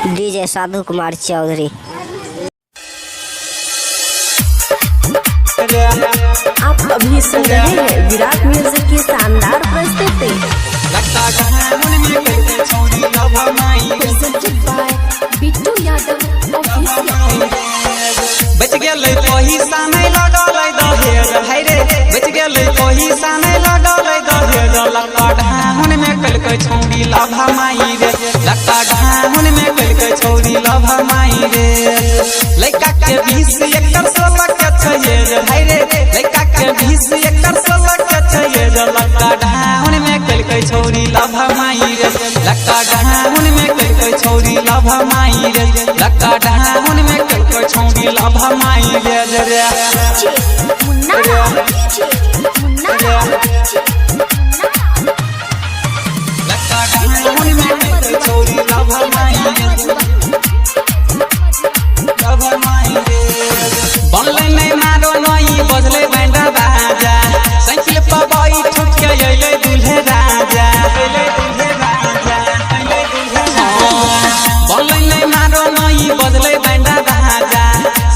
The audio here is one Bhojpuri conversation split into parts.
डीजे साधु कुमार चौधरी। आप अभी सुन रहे हैं विराट म्यूजिक की शानदार प्रस्तुति। Presented by Bittu Yadav official. बच गेलै तोही साने लगलै दहेज हाय रे, बच गेलै तोही साने लगलै दहेज। लक्का ढाहुन में कलकै छौरी लभा माई रे, लक्का ढाहुन में कलकै छौरी लभा माई रे। लइका के 20 एकड़ 16 के छयेज हाय रे, लइका के 20 एकड़ 16 के छयेज। लक्का ढाहुन में कलकै छौरी लभा माई रे, लक्का ढाहुन में कलकै छौरी लभा माई रे, लक्का ढाहुन में कलकै छौरी लभा माई रे रे। लक्का ढाहुन में कलकै छौरी लभा माई रे, लभा माई रे। बनलै नहीं मारो नहीं बजलै बैंडा बाजा, साइकिल पर बैठ के अइलै दूल्हे राजा, अइलै दूल्हे राजा, अइलै दूल्हे राजा। बनलै नहीं मारो नहीं बजलै बैंडा बाजा,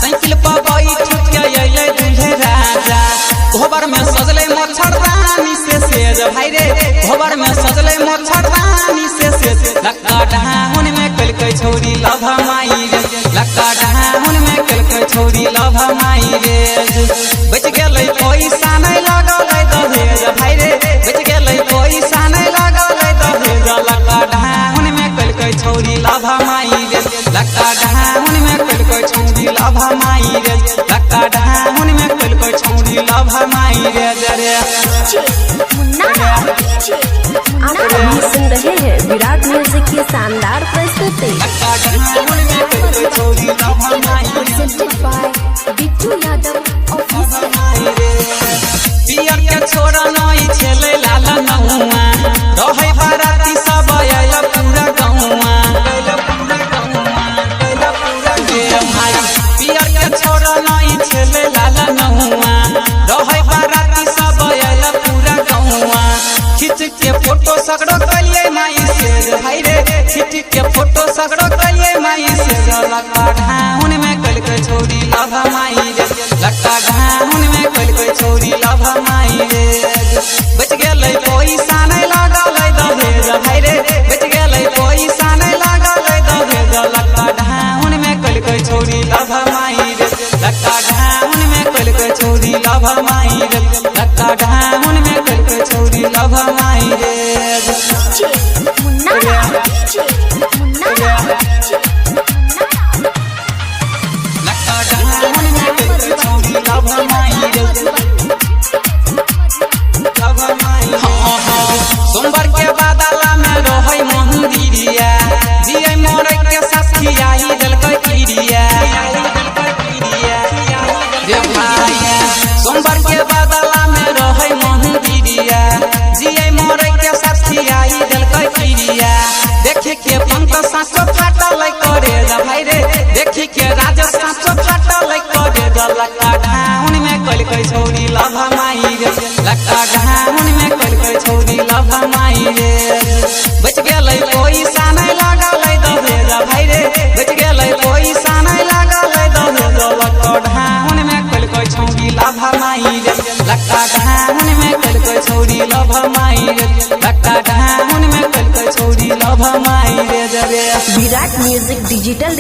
साइकिल पर बैठ के अइलै दूल्हे राजा। घोबर में सजलै मच्छरदानी से सेज भाई रे, घोबर में सजलै मच्छरदानी से सेज। लक्का ढाहुन में कलकै छौरी लभा माई रे, लक्का ढाहुन में कलकै छौरी लभा माई रे। बच गेलै पैसा नहीं लगलै दहेज भाई रे, बच गेलै पैसा नहीं लगलै दहेज। लक्का ढाहुन में कलकै छौरी लभा माई रे, लक्का ढाहुन में कलकै छौरी लभा माई रे, लक्का ढाहुन में कलकै छौरी लभा माई रे रे। आप अभी सुन रहे हैं विराट म्यूजिक की शानदार प्रस्तुति। लक्का ढाहुन में कलकै छौरी लभा माई रे, Presented by Bittu Yadav official. पियर के छोरा नहीं छेले लाला नहुआ, रहै बाराती सब आयल पूरा गौआ, पूरा गौआ, पूरा गे भाई। पियर के छोरा नहीं छेले लाला नहुआ, रहै बाराती सब आयल पूरा गौआ। खींच के फोटो सगड़ो कलिए माई से भाई रे, खींच के फोटो सगड़ो कलिए माई से। लक्का ढाहुन में कलकै छौरी लभा माई रे, लक्का ढाहुन में कलकै छौरी लभा माई रे। बच गेलै पैसा नहीं लगलै दहेज भाई रे, बच गेलै पैसा नहीं लगलै दहेज। लक्का ढाहुन में कलकै छौरी लभा माई रे, लक्का ढाहुन में कलकै छौरी लभा माई रे, लक्का ढाहुन में कलकै छौरी लभा माई रे। लक्का ढाहुन में कलकै छौरी लभा माई रे, लभा माई। हाँ हाँ सोमवार के बादला में रहै मंदिरिया, जियै मोरे के साथी आई देलकै किरिया, रे भाई। सोमवार के बादला में रहै मंदिरिया, जियै मोरे के साथी आई देलकै किरिया। देखि के पंत सासो फाटल करे भाई रे, देखि के राजा सासो फाटल करे। लक्का ढाहुन में कलकै छौरी लभा माई रे, लक्का ढाहुन में कलकै छौरी लभा माई रे। बच गेलै पैसा नहीं लगलै दहेज भाई रे, बच गेलै पैसा नहीं लगलै दहेज। लक्का ढाहुन में कलकै छौरी लभा माई रे, लक्का ढाहुन में कलकै छौरी लभा माई रे, लक्का ढाहुन में कलकै छौरी लभा माई रे रे। विराट म्यूजिक डिजिटल